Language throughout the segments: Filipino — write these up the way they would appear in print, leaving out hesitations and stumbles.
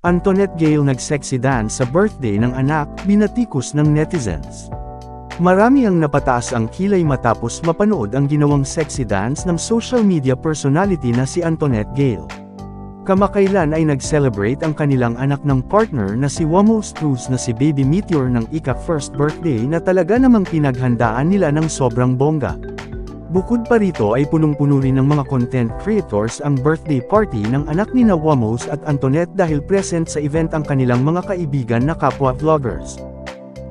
Antoinette Gale nag-sexy dance sa birthday ng anak, binatikos ng netizens. Marami ang napataas ang kilay matapos mapanood ang ginawang sexy dance ng social media personality na si Antoinette Gale. Kamakailan ay nag-celebrate ang kanilang anak ng partner na si Wamos Cruz na si Baby Meteor ng ika-first birthday na talaga namang pinaghandaan nila ng sobrang bongga. Bukod pa rito ay punong-puno rin ng mga content creators ang birthday party ng anak ni Wamos at Antoinette dahil present sa event ang kanilang mga kaibigan na kapwa vloggers.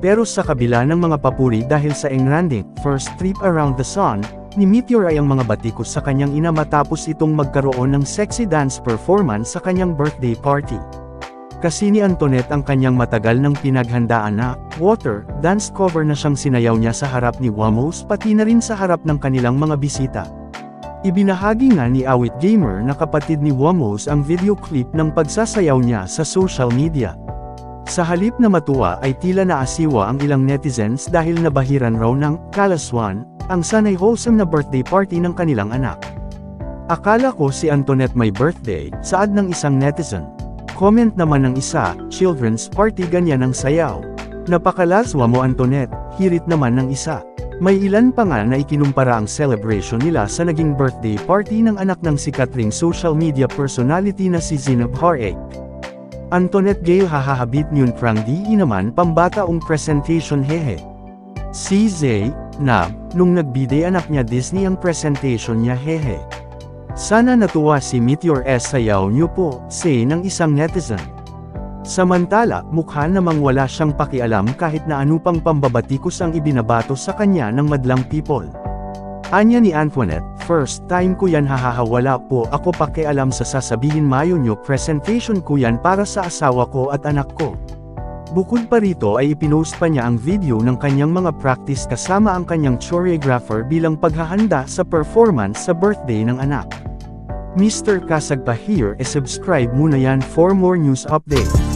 Pero sa kabila ng mga papuri dahil sa engranding first trip around the sun, ni Meteor ay ang mga batikos sa kanyang ina matapos itong magkaroon ng sexy dance performance sa kanyang birthday party. Kasi ni Antoinette ang kanyang matagal ng pinaghandaan na water dance cover na siyang sinayaw niya sa harap ni Wamos pati na rin sa harap ng kanilang mga bisita. Ibinahagi nga ni Awit Gamer na kapatid ni Wamos ang video clip ng pagsasayaw niya sa social media. Sa halip na matuwa ay tila naasiwa ang ilang netizens dahil nabahiran raw ng kalaswan ang sanay wholesome na birthday party ng kanilang anak. Akala ko si Antoinette may birthday, saad ng isang netizen. Comment naman ng isa, children's party ganyan ang sayaw. Napakalaswa mo Antoinette, hirit naman ng isa. May ilan pa nga na ikinumpara ang celebration nila sa naging birthday party ng anak ng sikat ring social media personality na si Zinab Hareik. Antoinette Gale hahahabit nyun prang di naman pambataong presentation hehe. Si Zainab, nung nagbide anak niya Disney ang presentation niya hehe. Sana natuwa si Meteor sayaw niyo po, say ng isang netizen. Samantala, mukha namang wala siyang pakialam kahit na ano pang pambabatikos ang ibinabato sa kanya ng madlang people. Anya ni Antoinette, first time ko yan wala po ako pakialam sa sasabihin mayo nyo presentation ko yan para sa asawa ko at anak ko. Bukod pa rito ay ipinost pa niya ang video ng kanyang mga practice kasama ang kanyang choreographer bilang paghahanda sa performance sa birthday ng anak. Mr. Kasagpa here subscribe muna yan for more news updates.